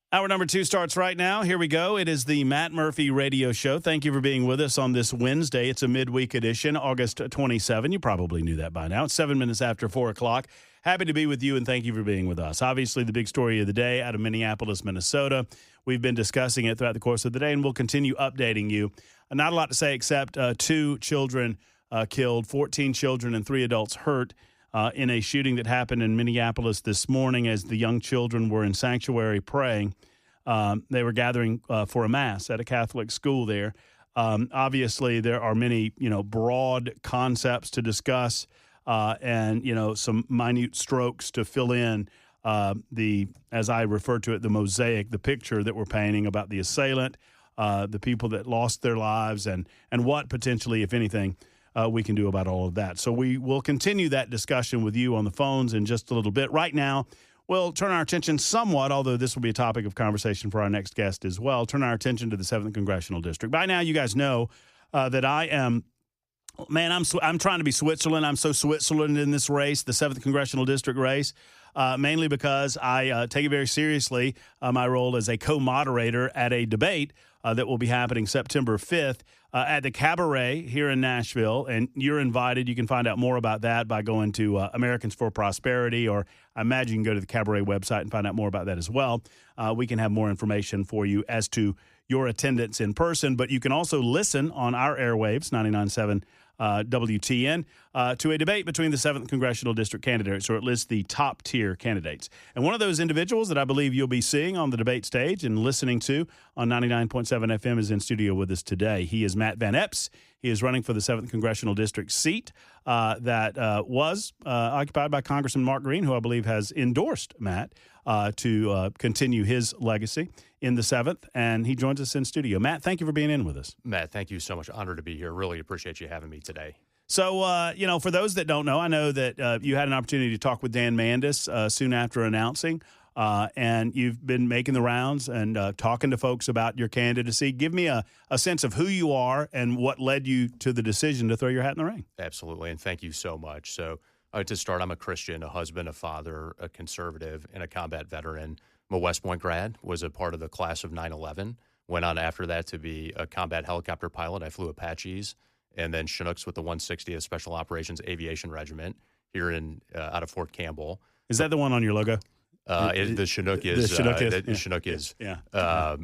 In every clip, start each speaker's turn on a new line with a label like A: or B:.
A: Hour number 2 starts right now. Here we go. It is the Matt Murphy Radio Show. Thank you for being with us on this Wednesday. It's a midweek edition, August 27. You probably knew that by now. It's 7 minutes after 4 o'clock. Happy to be with you, and thank you for being with us. Obviously, the big story of the day out of Minneapolis, Minnesota. We've been discussing it throughout the course of the day, and we'll continue updating you. Not a lot to say except 2 children killed, 14 children, and 3 adults hurt in a shooting that happened in Minneapolis this morning as the young children were in sanctuary praying. They were gathering for a mass at a Catholic school there. Obviously, there are many, broad concepts to discuss and, some minute strokes to fill in as I refer to it, the mosaic, the picture that we're painting about the assailant, the people that lost their lives, and what potentially, if anything, we can do about all of that. So we will continue that discussion with you on the phones in just a little bit. Right now, we'll turn our attention somewhat, although this will be a topic of conversation for our next guest as well, turn our attention to the 7th Congressional District. By now, you guys know that I am, I'm trying to be Switzerland. I'm so Switzerland in this race, the 7th Congressional District race, mainly because I take it very seriously, my role as a co-moderator at a debate that will be happening September 5th at the Cabaret here in Nashville, and you're invited. You can find out more about that by going to Americans for Prosperity, or I imagine you can go to the Cabaret website and find out more about that as well. We can have more information for you as to your attendance in person, but you can also listen on our airwaves, 99.7 WTN, to a debate between the 7th Congressional District candidates, or at least the top-tier candidates. And one of those individuals that I believe you'll be seeing on the debate stage and listening to on 99.7 FM is in studio with us today. He is Matt Van Epps. He is running for the 7th Congressional District seat that was occupied by Congressman Mark Green, who I believe has endorsed Matt to continue his legacy in the 7th, and he joins us in studio. Matt, thank you for being in with us.
B: Matt, thank you so much. Honored to be here. Really appreciate you having me today.
A: So, for those that don't know, I know that you had an opportunity to talk with Dan Mandis soon after announcing, and you've been making the rounds and talking to folks about your candidacy. Give me a sense of who you are and what led you to the decision to throw your hat in the ring.
B: Absolutely, and thank you so much. So, to start, I'm a Christian, a husband, a father, a conservative, and a combat veteran. I'm a West Point grad, was a part of the class of 9/11, went on after that to be a combat helicopter pilot. I flew Apaches and then Chinooks with the 160th Special Operations Aviation Regiment here out of Fort Campbell.
A: Is that the one on your logo?
B: The Chinook is.
A: The Chinook is.
B: The Chinook is.
A: Yeah.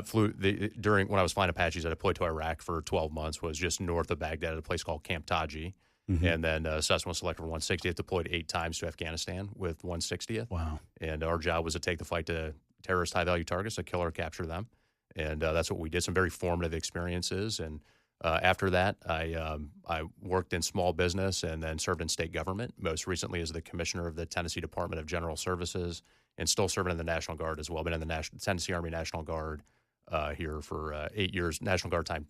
B: Flew during when I was flying Apaches, I deployed to Iraq for 12 months, was just north of Baghdad at a place called Camp Taji. Mm-hmm. And then Cessna was selected for 160th, deployed 8 times to Afghanistan with 160th.
A: Wow.
B: And our job was to take the fight to terrorist high-value targets, to kill or capture them. And that's what we did, some very formative experiences. And after that, I worked in small business and then served in state government, most recently as the commissioner of the Tennessee Department of General Services, and still serving in the National Guard as well. Been in the Tennessee Army National Guard here for 8 years, National Guard time,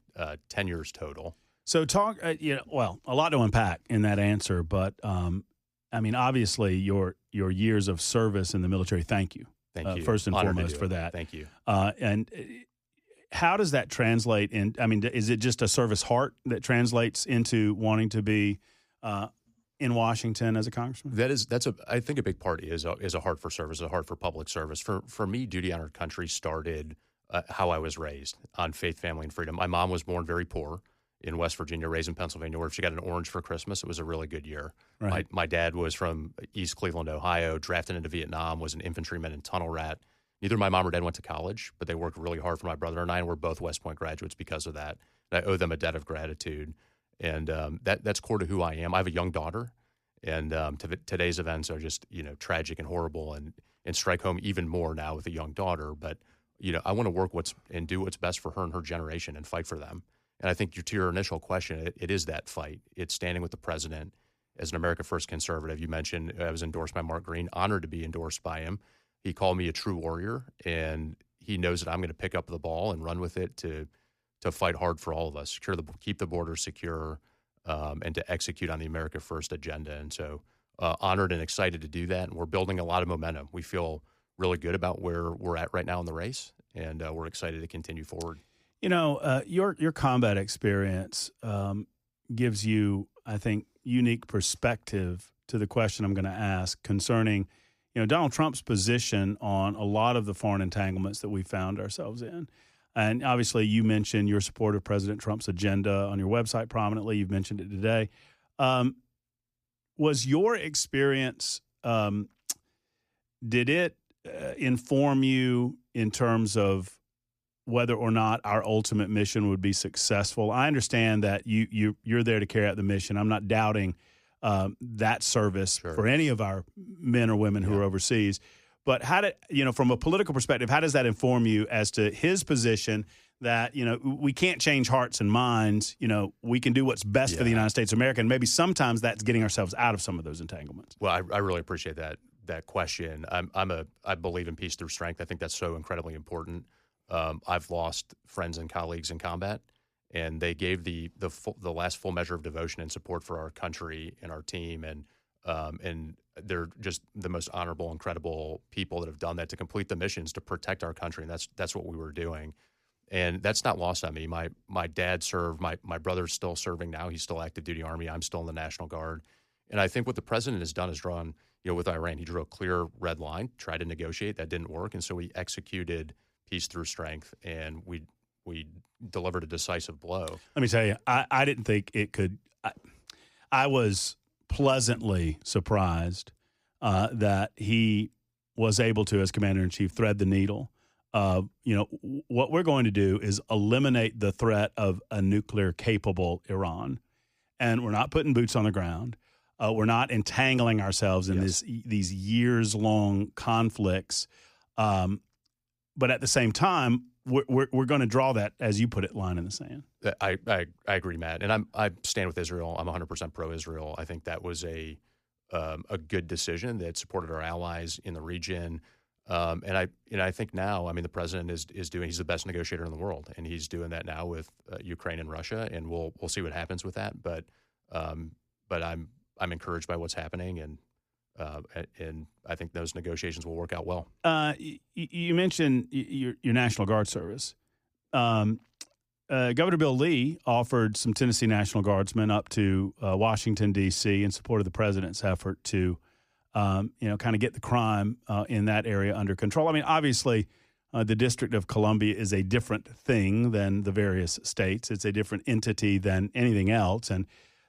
B: 10 years total.
A: So talk, a lot to unpack in that answer, but obviously your years of service in the military. Thank you.
B: Thank you.
A: First and foremost for that.
B: Thank you.
A: And how does that translate in? Is it just a service heart that translates into wanting to be in Washington as a congressman?
B: I think a big part is a heart for service, a heart for public service. For me, duty honored country started how I was raised on faith, family, and freedom. My mom was born very poor in West Virginia, raised in Pennsylvania, where if she got an orange for Christmas, it was a really good year.
A: Right.
B: My dad was from East Cleveland, Ohio, drafted into Vietnam, was an infantryman and tunnel rat. Neither my mom or dad went to college, but they worked really hard for my brother and I, and we're both West Point graduates because of that. And I owe them a debt of gratitude. And that's core to who I am. I have a young daughter, and today's events are just, tragic and horrible and strike home even more now with a young daughter. But, I want to work and do what's best for her and her generation and fight for them. And I think to your initial question, it is that fight. It's standing with the president as an America First conservative. You mentioned I was endorsed by Mark Green, honored to be endorsed by him. He called me a true warrior, and he knows that I'm going to pick up the ball and run with it to fight hard for all of us, keep the border secure, and to execute on the America First agenda. And so honored and excited to do that. And we're building a lot of momentum. We feel really good about where we're at right now in the race, and we're excited to continue forward.
A: Your combat experience gives you, I think, unique perspective to the question I'm going to ask concerning, Donald Trump's position on a lot of the foreign entanglements that we found ourselves in. And obviously, you mentioned your support of President Trump's agenda on your website prominently. You've mentioned it today. Was your experience, did it inform you in terms of whether or not our ultimate mission would be successful? I understand that you're there to carry out the mission. I'm not doubting that service for any of our men or women who are overseas. But how did, from a political perspective, how does that inform you as to his position that, we can't change hearts and minds, we can do what's best for the United States of America, and maybe sometimes that's getting ourselves out of some of those entanglements?
B: Well, I really appreciate that question. I believe in peace through strength. I think that's so incredibly important. I've lost friends and colleagues in combat, and they gave the last full measure of devotion and support for our country and our team, and they're just the most honorable, incredible people that have done that to complete the missions to protect our country, and that's what we were doing, and that's not lost on me. My dad served. My brother's still serving now. He's still active duty Army. I'm still in the National Guard, and I think what the president has done is drawn, with Iran, he drew a clear red line, tried to negotiate. That didn't work, and so he executed peace through strength, and we delivered a decisive blow.
A: Let me tell you, I didn't think it could. I was pleasantly surprised that he was able to, as Commander-in-Chief, thread the needle. What we're going to do is eliminate the threat of a nuclear-capable Iran, and we're not putting boots on the ground. We're not entangling ourselves in these years-long conflicts. But at the same time, we're going to draw that, as you put it, line in the sand.
B: I agree, Matt, and I stand with Israel. I'm 100% pro-Israel. I think that was a good decision that supported our allies in the region, and I think now, the president is doing. He's the best negotiator in the world, and he's doing that now with Ukraine and Russia, and we'll see what happens with that. But I'm encouraged by what's happening, and I think those negotiations will work out well.
A: You mentioned your National Guard service. Governor Bill Lee offered some Tennessee National Guardsmen up to Washington, D.C. in support of the president's effort to, kind of get the crime in that area under control. Obviously, the District of Columbia is a different thing than the various states. It's a different entity than anything else, and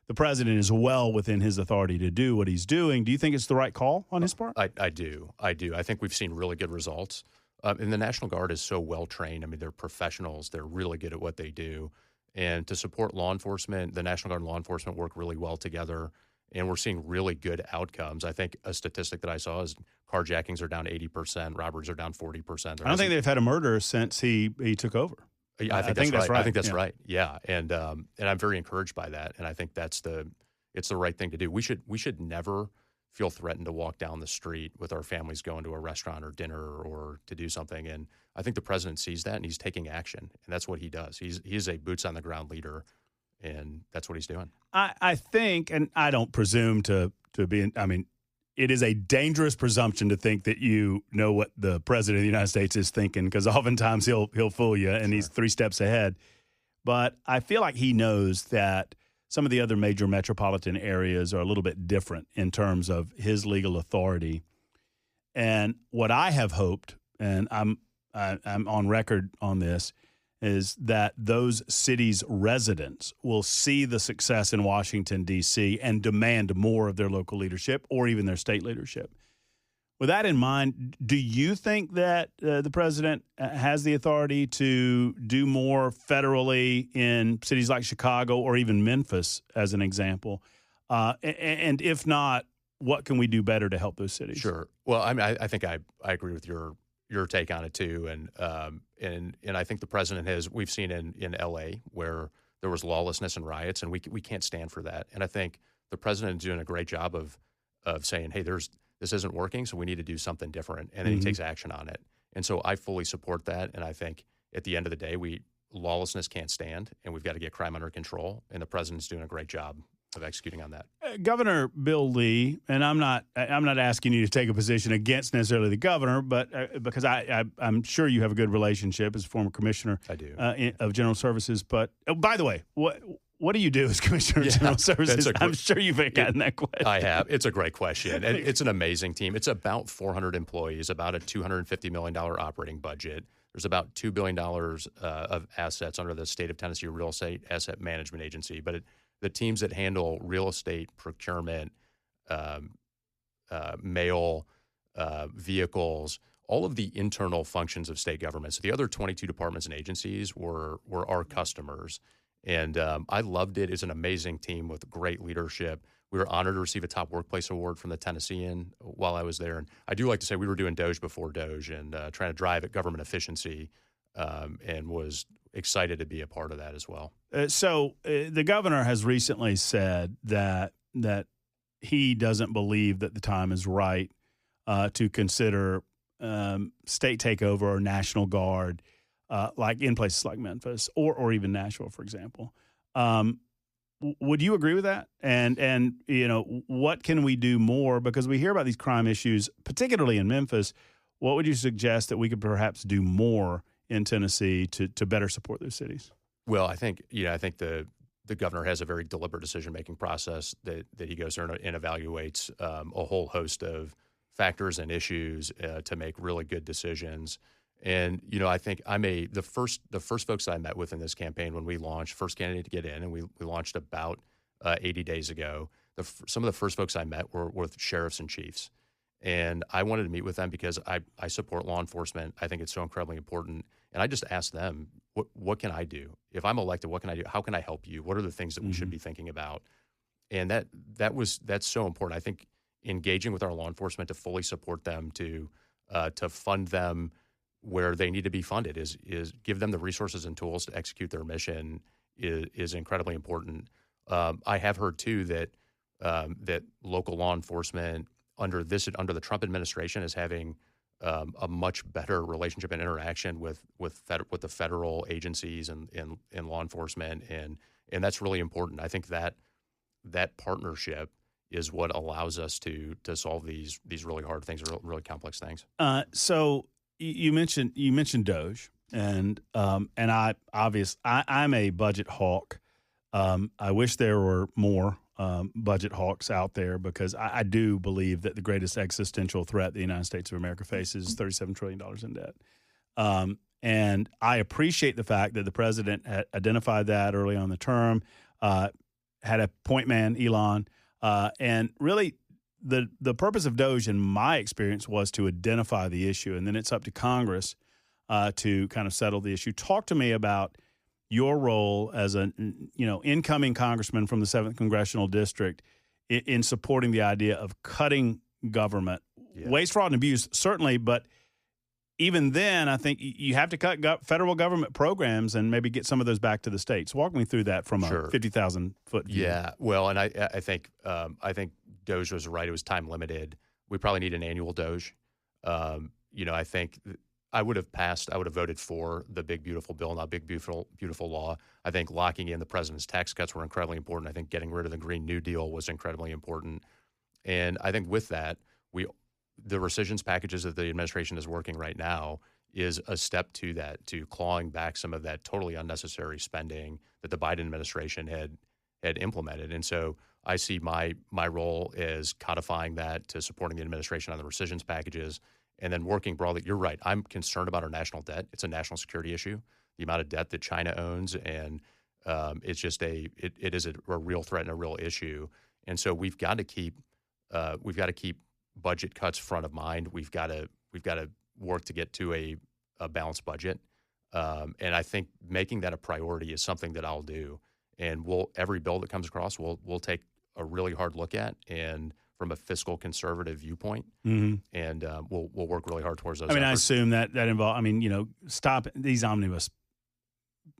A: the president is well within his authority to do what he's doing. Do you think it's the right call on his part?
B: I do. I think we've seen really good results. And the National Guard is so well trained. They're professionals. They're really good at what they do. And to support law enforcement, the National Guard and law enforcement work really well together. And we're seeing really good outcomes. I think a statistic that I saw is carjackings are down 80%, robberies are down 40%.
A: I don't think they've had a murder since he took over.
B: I think that's right. I think that's right. Yeah, and I'm very encouraged by that, and I think it's the right thing to do. We should never feel threatened to walk down the street with our families going to a restaurant or dinner or to do something. And I think the president sees that, and he's taking action, and that's what he does. He's a boots on the ground leader, and that's what he's doing.
A: I think, and I don't presume to be. It is a dangerous presumption to think that you know what the president of the United States is thinking, because oftentimes he'll fool you, and he's 3 steps ahead. But I feel like he knows that some of the other major metropolitan areas are a little bit different in terms of his legal authority. And what I have hoped, and I'm on record on this, is that those cities' residents will see the success in Washington, D.C. and demand more of their local leadership or even their state leadership. With that in mind, do you think that the president has the authority to do more federally in cities like Chicago or even Memphis, as an example? And if not, what can we do better to help those cities?
B: Sure. Well, I think I agree with your take on it too, and I think the president we've seen in L.A. where there was lawlessness and riots, and we can't stand for that. And I think the president is doing a great job of saying, hey, this isn't working, so we need to do something different, and then he takes action on it. And so I fully support that, and I think at the end of the day, lawlessness can't stand, and we've got to get crime under control, and the president's doing a great job of executing on that.
A: Governor Bill Lee, and I'm not asking you to take a position against necessarily the governor, but because I'm sure you have a good relationship as a former commissioner.
B: I do.
A: Of General Services. But by the way, what do you do as Commissioner of General Services? I'm sure you've gotten that question.
B: I have. It's a great question. And it's an amazing team. It's about 400 employees, about a $250 million operating budget. There's about $2 billion of assets under the State of Tennessee Real Estate Asset Management Agency. But the teams that handle real estate procurement, mail, vehicles, all of the internal functions of state government. So the other 22 departments and agencies were our customers. And I loved it. It's an amazing team with great leadership. We were honored to receive a top workplace award from the Tennessean while I was there. And I do like to say we were doing Doge before Doge and trying to drive at government efficiency, and was excited to be a part of that as well.
A: So the governor has recently said that he doesn't believe that the time is right to consider state takeover or National Guard, like in places like Memphis or even Nashville, for example. Would you agree with that? And what can we do more? Because we hear about these crime issues, particularly in Memphis. What would you suggest that we could perhaps do more in Tennessee to better support those cities?
B: Well, I think the governor has a very deliberate decision-making process that he goes through and evaluates a whole host of factors and issues to make really good decisions. And, I think the first folks that I met with in this campaign when we launched, first candidate to get in, and we launched about 80 days ago, some of the first folks I met were with sheriffs and chiefs. And I wanted to meet with them because I support law enforcement. I think it's so incredibly important. And I just asked them, what can I do? If I'm elected, what can I do? How can I help you? What are the things that we should be thinking about? And that's so important. I think engaging with our law enforcement to fully support them, to fund them where they need to be funded, is give them the resources and tools to execute their mission is incredibly important. I have heard too that local law enforcement under the Trump administration is having a much better relationship and interaction with the federal agencies and law enforcement, and that's really important. I think that partnership is what allows us to solve these really hard things, really complex things.
A: So you mentioned Doge, and I'm a budget hawk. I wish there were more budget hawks out there, because I do believe that the greatest existential threat the United States of America faces is $37 trillion in debt. And I appreciate the fact that the president had identified that early on in the term, had a point man, Elon, and really the purpose of Doge, in my experience, was to identify the issue, and then it's up to Congress to kind of settle the issue. Talk to me about your role as an incoming congressman from the 7th Congressional District in supporting the idea of cutting government. Yeah. Waste, fraud, and abuse, certainly, but even then, I think you have to cut federal government programs and maybe get some of those back to the states. Walk me through that from a 50,000-foot view.
B: Yeah, well, and I think Doge was right. It was time limited. We probably need an annual Doge. I think I would have voted for the Big Beautiful Bill, not Big Beautiful Law. I think locking in the president's tax cuts were incredibly important. I think getting rid of the Green New Deal was incredibly important. And I think with that, the rescissions packages that the administration is working right now is a step to that, to clawing back some of that totally unnecessary spending that the Biden administration had implemented. And so I see my role as codifying that, to supporting the administration on the rescissions packages, and then working broadly. You're right. I'm concerned about our national debt. It's a national security issue, the amount of debt that China owns, and it's just it is a real threat and a real issue. And so we've got to keep budget cuts front of mind. We've got to work to get to a balanced budget, and I think making that a priority is something that I'll do. And every bill that comes across, we'll take a really hard look at, and from a fiscal conservative viewpoint, and we'll work really hard towards those.
A: I
B: efforts.
A: assume that involves. Stop these omnibus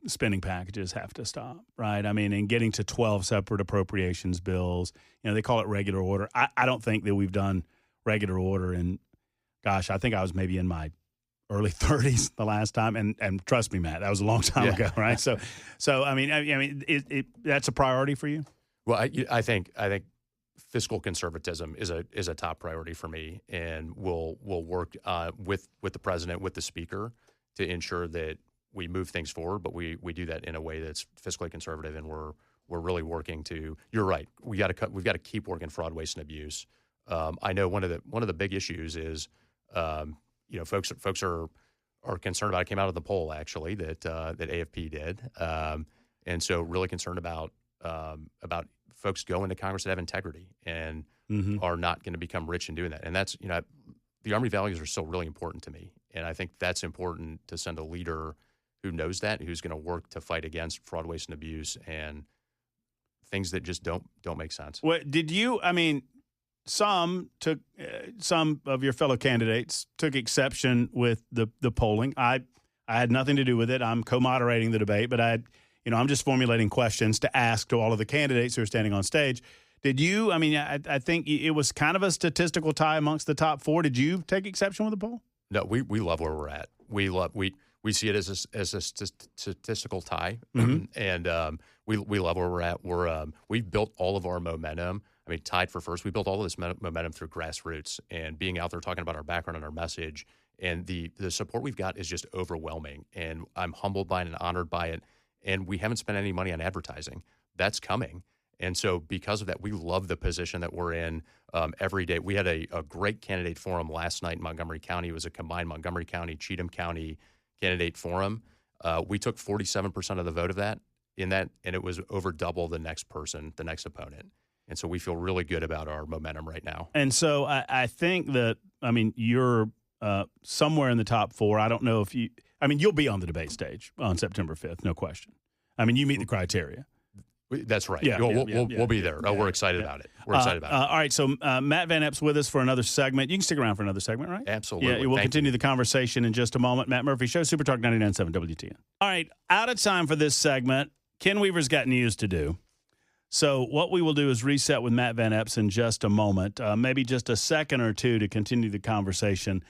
A: spending packages have to stop, right? And getting to 12 separate appropriations bills. They call it regular order. I don't think that we've done regular order in, I think I was maybe in my early 30s the last time, and trust me, Matt, that was a long time ago, right? So that's a priority for you.
B: Well, I think fiscal conservatism is a top priority for me, and we'll work with the president, with the speaker, to ensure that we move things forward, but we do that in a way that's fiscally conservative, and we're we're really working to. You're right. We've got to keep working fraud, waste, and abuse. I know one of the big issues is, folks are concerned about. It came out of the poll actually that AFP did, and so really concerned about folks going to Congress that have integrity and are not going to become rich in doing that. And that's the Army values are still really important to me, and I think that's important to send a leader who knows that, who's going to work to fight against fraud, waste, and abuse and things that just don't make sense.
A: What did you? I mean, some of your fellow candidates took exception with the polling. I had nothing to do with it. I'm co-moderating the debate, but I'm just formulating questions to ask to all of the candidates who are standing on stage. Did you? I mean, I think it was kind of a statistical tie amongst the top four. Did you take exception with the poll?
B: No, we love where we're at. We see it as a statistical tie, and we love where we're at. We've built all of our momentum. I mean, tied for first. We built all of this momentum through grassroots and being out there talking about our background and our message. And the support we've got is just overwhelming. And I'm humbled by it and honored by it. And we haven't spent any money on advertising. That's coming. And so because of that, we love the position that we're in every day. We had a great candidate forum last night in Montgomery County. It was a combined Montgomery County, Cheatham County candidate forum. We took 47% of the vote of that, and it was over double the next opponent. And so we feel really good about our momentum right now.
A: And so I think that, you're somewhere in the top four. I don't know if you'll be on the debate stage on September 5th, no question. You meet the criteria.
B: That's right.
A: Yeah,
B: we'll be there. We're excited about it. We're excited about it.
A: All right. So Matt Van Epps with us for another segment. You can stick around for another segment, right?
B: Absolutely.
A: Yeah, we'll continue the conversation in just a moment. Matt Murphy Show, Super Talk 99.7 WTN. All right. Out of time for this segment. Ken Weaver's got news to do. So what we will do is reset with Matt Van Epps in just a moment, maybe just a second or two to continue the conversation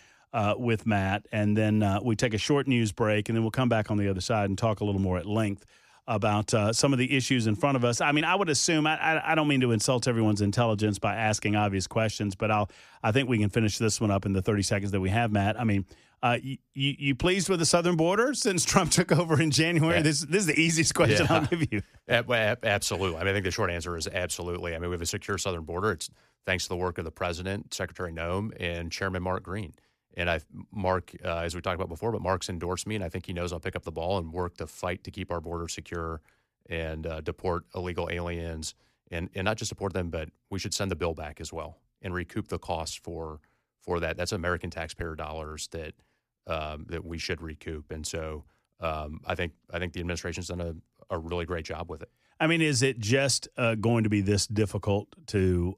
A: with Matt. And then we take a short news break, and then we'll come back on the other side and talk a little more at length about some of the issues in front of us. I would assume, I don't mean to insult everyone's intelligence by asking obvious questions, but I think we can finish this one up in the 30 seconds that we have, Matt. You pleased with the southern border since Trump took over in January? Yeah. This is the easiest question I'll give you.
B: Absolutely. I think the short answer is absolutely. We have a secure southern border. It's thanks to the work of the president, Secretary Noem, and Chairman Mark Green. And Mark, as we talked about before, but Mark's endorsed me, and I think he knows I'll pick up the ball and work to fight to keep our border secure and deport illegal aliens, and not just deport them, but we should send the bill back as well and recoup the costs for that. That's American taxpayer dollars that we should recoup. And so I think the administration's done a really great job with it.
A: Is it just going to be this difficult to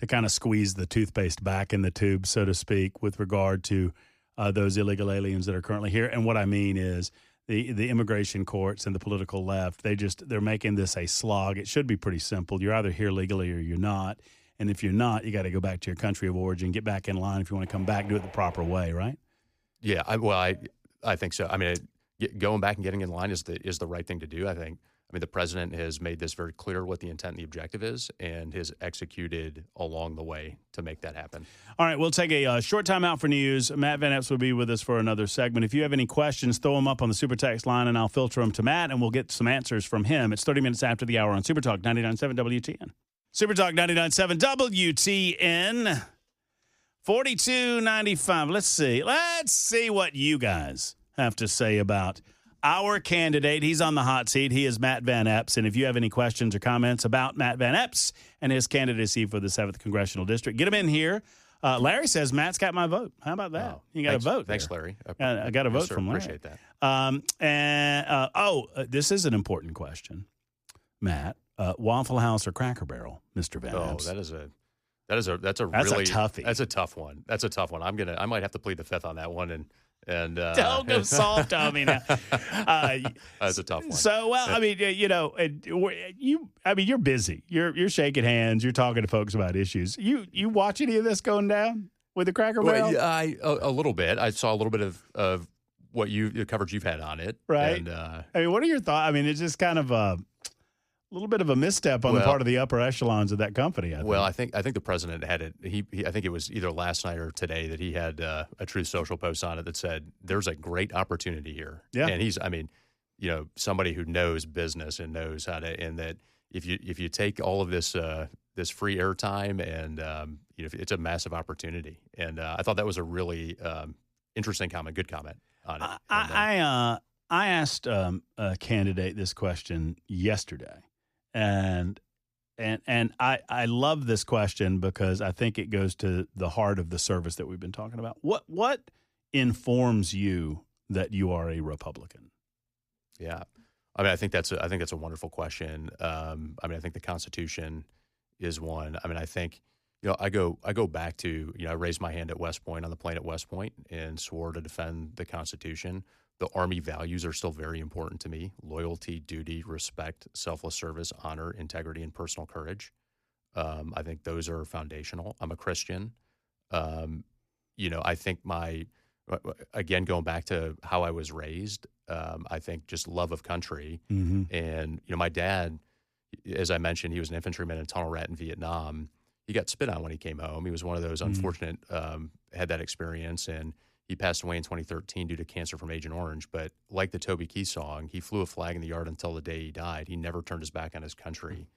A: kind of squeeze the toothpaste back in the tube, so to speak, with regard to those illegal aliens that are currently here? And what I mean is the immigration courts and the political left, they're making this a slog. It should be pretty simple. You're either here legally or you're not. And if you're not, you got to go back to your country of origin, get back in line. If you want to come back, do it the proper way, right?
B: Yeah, I think so. Going back and getting in line is the right thing to do. I think the president has made this very clear what the intent and the objective is, and has executed along the way to make that happen.
A: All right, we'll take a short time out for news. Matt Van Epps will be with us for another segment. If you have any questions, throw them up on the Super Text line, and I'll filter them to Matt, and we'll get some answers from him. It's 30 minutes after the hour on Super Talk 99.7 WTN. Super Talk 99.7 WTN. 42.95. Let's see what you guys have to say about our candidate. He's on the hot seat. He is Matt Van Epps. And if you have any questions or comments about Matt Van Epps and his candidacy for the 7th Congressional District, get him in here. Larry says, Matt's got my vote. How about that? You got a vote.
B: Thanks, Larry.
A: I got a vote from Larry.
B: Appreciate that.
A: This is an important question, Matt. Waffle House or Cracker Barrel, Mr. Van Epps?
B: That's a toughie. That's a tough one. I might have to plead the fifth on that one, and
A: don't go soft on me now.
B: That's a tough one.
A: So, you're busy. You're shaking hands. You're talking to folks about issues. You watch any of this going down with the Cracker Barrel?
B: Well, a little bit. I saw a little bit of what the coverage you've had on it,
A: right? And, what are your thoughts? It's just kind of a little bit of a misstep on the part of the upper echelons of that company.
B: I think the president had it. I think it was either last night or today that he had a Truth Social post on it that said there's a great opportunity here.
A: Yeah,
B: and he's somebody who knows business and knows how to, and that if you take all of this this free airtime and it's a massive opportunity. And I thought that was a really interesting comment, good comment on it.
A: I asked a candidate this question yesterday, and I love this question because I think it goes to the heart of the service that we've been talking about. What informs you that you are a Republican?
B: Yeah, I mean, I think that's a wonderful question. I mean, I think the Constitution is one. I mean, I think I go back to I raised my hand at West Point on the plane at West Point and swore to defend the Constitution. The Army values are still very important to me: loyalty, duty, respect, selfless service, honor, integrity, and personal courage. I think those are foundational. I'm a Christian. I think again, going back to how I was raised, I think just love of country.
A: Mm-hmm.
B: And, my dad, as I mentioned, he was an infantryman and tunnel rat in Vietnam. He got spit on when he came home. He was one of those unfortunate, had that experience, and he passed away in 2013 due to cancer from Agent Orange. But like the Toby Keith song, he flew a flag in the yard until the day he died. He never turned his back on his country.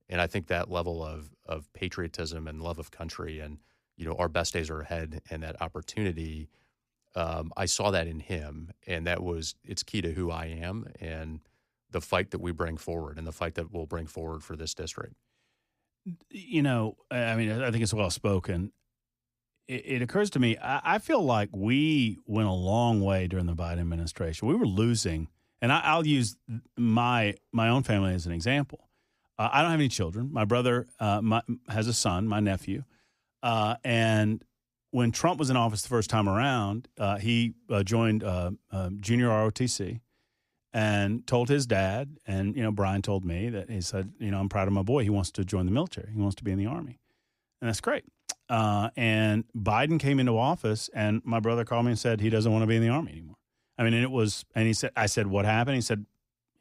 B: And I think that level of patriotism and love of country and, our best days are ahead and that opportunity, I saw that in him, and it's key to who I am and the fight that we bring forward and the fight that we'll bring forward for this district.
A: I mean, I think it's well spoken. It occurs to me, I feel like we went a long way during the Biden administration. We were losing, and I'll use my own family as an example. I don't have any children. My brother has a son, my nephew, and when Trump was in office the first time around, he joined junior ROTC and told his dad, and, Brian told me that he said, I'm proud of my boy. He wants to join the military. He wants to be in the Army. And that's great. And Biden came into office, and my brother called me and said he doesn't want to be in the Army anymore. I mean, and he said, I said, what happened? He said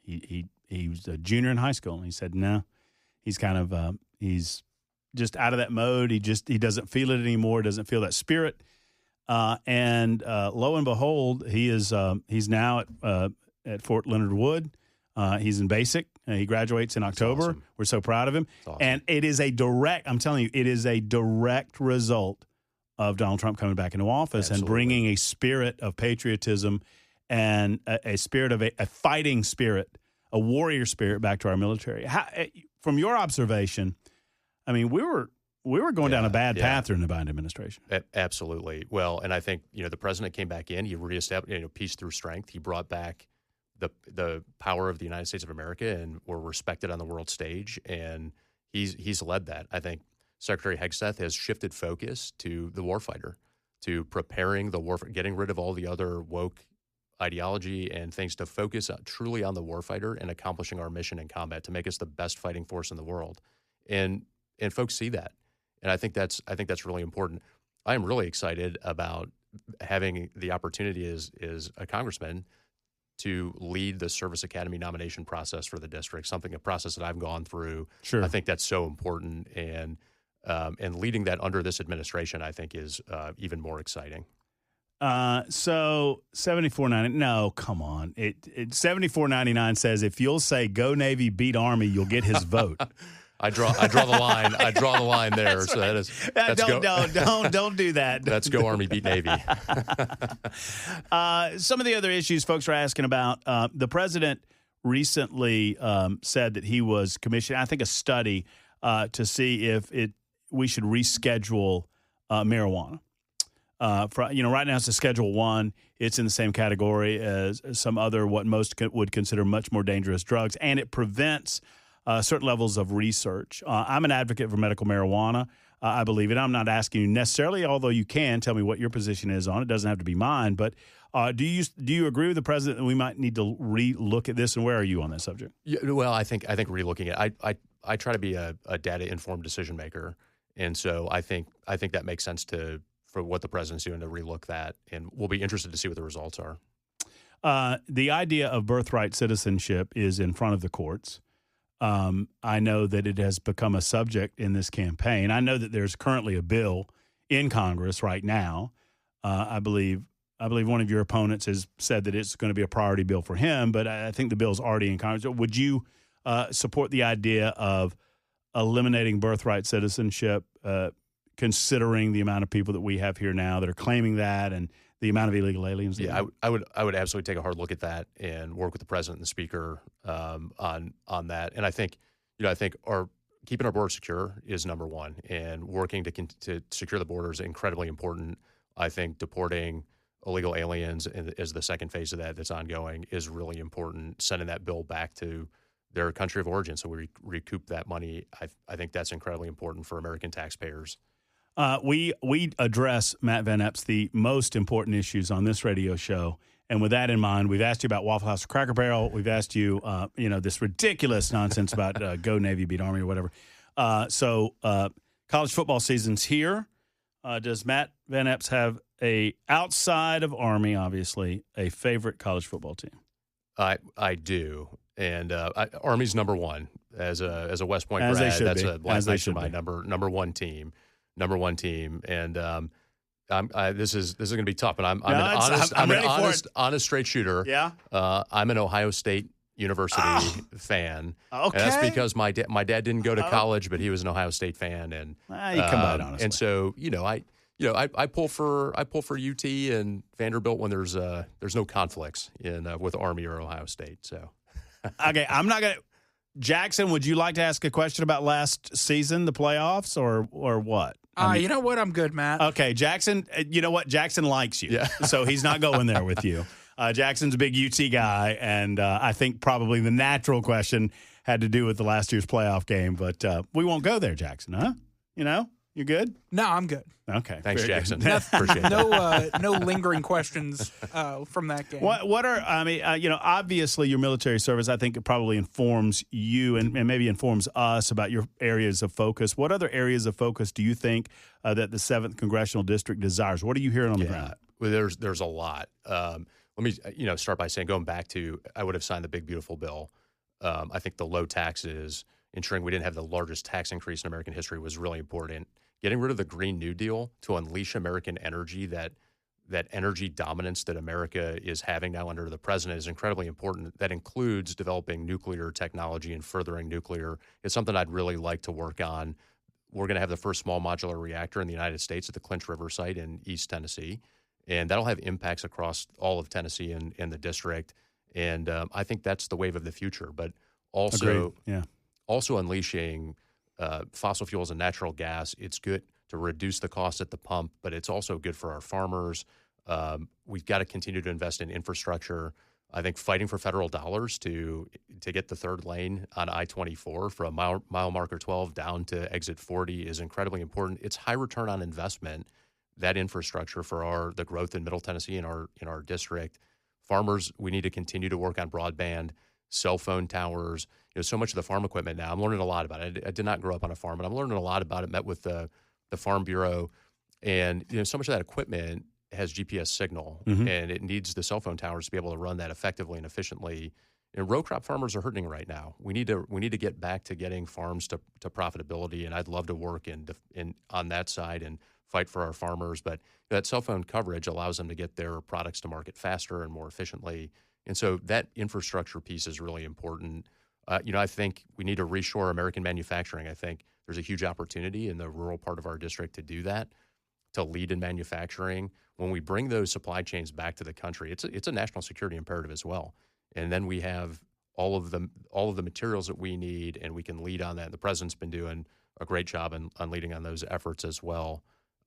A: he was a junior in high school. And he said, no, he's kind of, he's just out of that mode. He doesn't feel it anymore. Doesn't feel that spirit. And lo and behold, he's now at Fort Leonard Wood. He's in basic. He graduates in October.
B: Awesome.
A: We're so proud of him.
B: Awesome.
A: And it is I'm telling you, it is a direct result of Donald Trump coming back into office.
B: Absolutely.
A: And bringing a spirit of patriotism and a spirit of a fighting spirit, a warrior spirit back to our military. From your observation, I mean, we were going down a bad path during the Biden administration.
B: Absolutely. Well, and I think, the president came back in, he reestablished, peace through strength. He brought back the power of the United States of America, and we're respected on the world stage. And he's led that. I think Secretary Hegseth has shifted focus to the warfighter, to preparing the warfighter, getting rid of all the other woke ideology and things to focus truly on the warfighter and accomplishing our mission in combat to make us the best fighting force in the world. And folks see that. And I think that's really important. I am really excited about having the opportunity as a congressman to lead the Service Academy nomination process for the district, a process that I've gone through.
A: Sure.
B: I think that's so important. And leading that under this administration, I think, is even more exciting.
A: So 74.90. No, come on. It 74.99 says if you'll say "Go Navy, beat Army," you'll get his vote.
B: I draw the line. I draw the line there.
A: That's
B: so
A: right. Don't do that.
B: Let's go Army, beat Navy.
A: Some of the other issues folks are asking about. The president recently said that he was commissioning, I think, a study to see if we should reschedule marijuana. Right now it's a Schedule 1. It's in the same category as some other what most would consider much more dangerous drugs, and it prevents certain levels of research. I'm an advocate for medical marijuana. I believe it. I'm not asking you necessarily, although you can tell me what your position is on it. It doesn't have to be mine. But do you agree with the president that we might need to re-look at this, and where are you on that subject?
B: Yeah, well, I think re-looking at it. I try to be a data-informed decision maker, and so I think that makes sense for what the president's doing to relook that, and we'll be interested to see what the results are.
A: The idea of birthright citizenship is in front of the courts. I know that it has become a subject in this campaign. I know that there's currently a bill in Congress right now. I believe one of your opponents has said that it's going to be a priority bill for him, but I think the bill's already in Congress. Would you support the idea of eliminating birthright citizenship, considering the amount of people that we have here now that are claiming that and the amount of illegal aliens?
B: Yeah, I would absolutely take a hard look at that and work with the president and the speaker on that. And I think keeping our border secure is number one, and working to secure the border is incredibly important. I think deporting illegal aliens is the second phase of that that's ongoing is really important. Sending that bill back to their country of origin so we recoup that money. I think that's incredibly important for American taxpayers.
A: We address, Matt Van Epps, the most important issues on this radio show. And with that in mind, we've asked you about Waffle House Cracker Barrel. We've asked you, this ridiculous nonsense about go Navy, beat Army or whatever. So college football season's here. Does Matt Van Epps have outside of Army, obviously, a favorite college football team?
B: I do. And Army's number one as a West Point grad. That's a Black Knights are my number one team. And this is going to be tough. And I'm an honest straight shooter.
A: Yeah.
B: I'm an Ohio State University fan.
A: Okay.
B: And that's because my dad didn't go to college, but he was an Ohio State fan. And
A: you come by it honestly.
B: And so I pull for UT and Vanderbilt when there's no conflicts with Army or Ohio State. So.
A: Okay, I'm not going to – Jackson, would you like to ask a question about last season, the playoffs, or what?
C: You know what? I'm good, Matt.
A: Okay, Jackson, you know what? Jackson likes you, so he's not going there with you. Jackson's a big UT guy, and I think probably the natural question had to do with the last year's playoff game, but we won't go there, Jackson, huh? You good?
C: No, I'm good.
A: Okay.
B: Thanks, Jackson. Appreciate it.
C: No lingering questions from that game.
A: Obviously your military service, I think it probably informs you and maybe informs us about your areas of focus. What other areas of focus do you think that the 7th Congressional District desires? What are you hearing on the ground?
B: Well, there's a lot. Let me start by saying, going back to, I would have signed the Big Beautiful Bill. I think the low taxes, ensuring we didn't have the largest tax increase in American history was really important. Getting rid of the Green New Deal to unleash American energy, that energy dominance that America is having now under the president is incredibly important. That includes developing nuclear technology and furthering nuclear. It's something I'd really like to work on. We're going to have the first small modular reactor in the United States at the Clinch River site in East Tennessee, and that'll have impacts across all of Tennessee and the district. And I think that's the wave of the future. But also, also unleashing fossil fuels and natural gas. It's good to reduce the cost at the pump, but it's also good for our farmers. We've got to continue to invest in infrastructure. I think fighting for federal dollars to get the third lane on I-24 from mile marker 12 down to exit 40 is incredibly important. It's high return on investment, that infrastructure for the growth in Middle Tennessee in our district. Farmers, we need to continue to work on broadband, cell phone towers. So much of the farm equipment now, I'm learning a lot about it. I did not grow up on a farm, but I'm learning a lot about it. Met with the Farm Bureau, and so much of that equipment has GPS signal, and it needs the cell phone towers to be able to run that effectively and efficiently. And row crop farmers are hurting right now. We need to get back to getting farms to profitability, and I'd love to work on that side and fight for our farmers. But that cell phone coverage allows them to get their products to market faster and more efficiently. And so that infrastructure piece is really important. I think we need to reshore American manufacturing. I think there's a huge opportunity in the rural part of our district to do that, to lead in manufacturing. When we bring those supply chains back to the country, it's a national security imperative as well. And then we have all of the materials that we need, and we can lead on that. And the president's been doing a great job on leading on those efforts as well.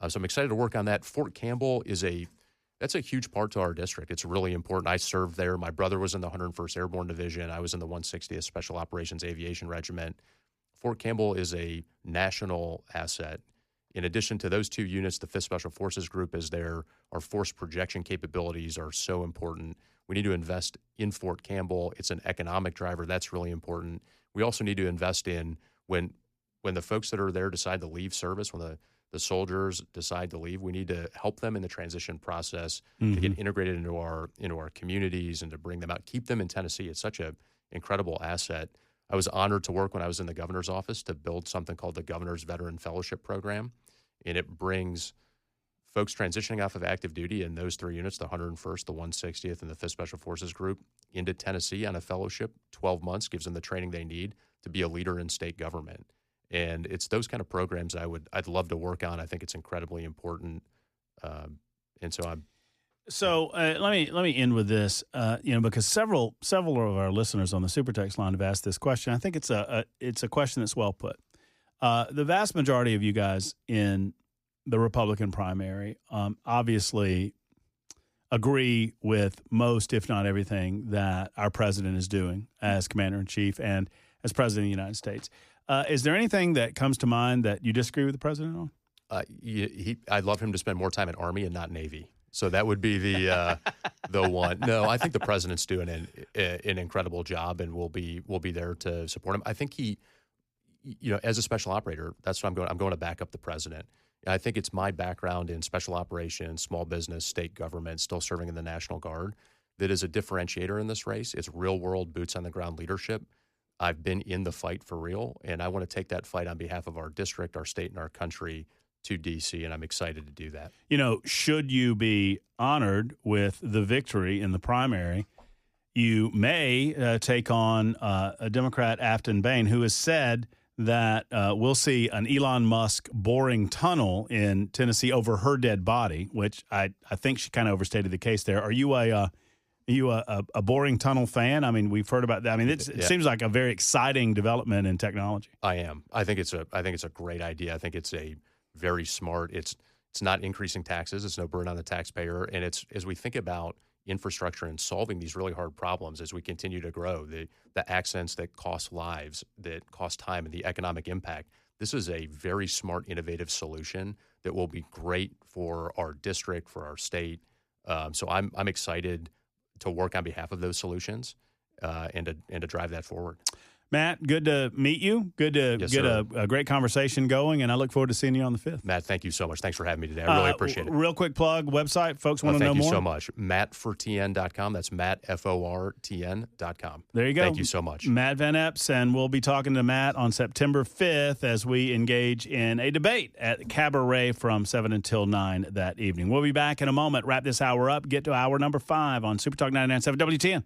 B: So I'm excited to work on that. Fort Campbell that's a huge part to our district. It's really important. I served there. My brother was in the 101st Airborne Division. I was in the 160th Special Operations Aviation Regiment. Fort Campbell is a national asset. In addition to those two units, the 5th Special Forces Group is there. Our force projection capabilities are so important. We need to invest in Fort Campbell. It's an economic driver. That's really important. We also need to invest in when the folks that are there decide to leave service, when the soldiers decide to leave, we need to help them in the transition process to get integrated into our communities and to bring them out, keep them in Tennessee. It's such an incredible asset. I was honored to work when I was in the governor's office to build something called the Governor's Veteran Fellowship Program, and it brings folks transitioning off of active duty in those three units, the 101st, the 160th, and the 5th Special Forces Group. into Tennessee on a fellowship, 12 months, gives them the training they need to be a leader in state government. And it's those kind of programs I'd love to work on. I think it's incredibly important.
A: So let me end with this, because several of our listeners on the Super Text line have asked this question. I think it's a question that's well put. The vast majority of you guys in the Republican primary obviously agree with most, if not everything, that our president is doing as commander-in-chief and as president of the United States. Is there anything that comes to mind that you disagree with the president on?
B: I'd love him to spend more time in Army and not Navy. So that would be the one. No, I think the president's doing an incredible job, and we'll be there to support him. I think he, as a special operator, that's what I'm going. I'm going to back up the president. I think it's my background in special operations, small business, state government, still serving in the National Guard, that is a differentiator in this race. It's real world, boots on the ground leadership. I've been in the fight for real, and I want to take that fight on behalf of our district, our state, and our country to D.C., and I'm excited to do that.
A: Should you be honored with the victory in the primary, you may take on a Democrat, Afton Bain, who has said that we'll see an Elon Musk boring tunnel in Tennessee over her dead body, which I think she kind of overstated the case there. Are you a boring tunnel fan? I mean, we've heard about that. I mean, it seems like a very exciting development in technology.
B: I am. I think it's a great idea. I think it's a very smart. It's not increasing taxes. It's no burden on the taxpayer. And it's, as we think about infrastructure and solving these really hard problems as we continue to grow, the accidents that cost lives, that cost time, and the economic impact, this is a very smart, innovative solution that will be great for our district, for our state. So I'm excited to work on behalf of those solutions and to drive that forward.
A: Matt, good to meet you. Good to get a great conversation going, and I look forward to seeing you on the 5th.
B: Matt, thank you so much. Thanks for having me today. I really appreciate it.
A: Real quick plug, website, folks want to know more?
B: Thank you so much. MattForTN.com. That's MattForTN.com.
A: There you go.
B: Thank you so much.
A: Matt Van Epps, and we'll be talking to Matt on September 5th as we engage in a debate at Cabaret from 7 until 9 that evening. We'll be back in a moment. Wrap this hour up. Get to hour number 5 on Super Talk 99.7 WTN.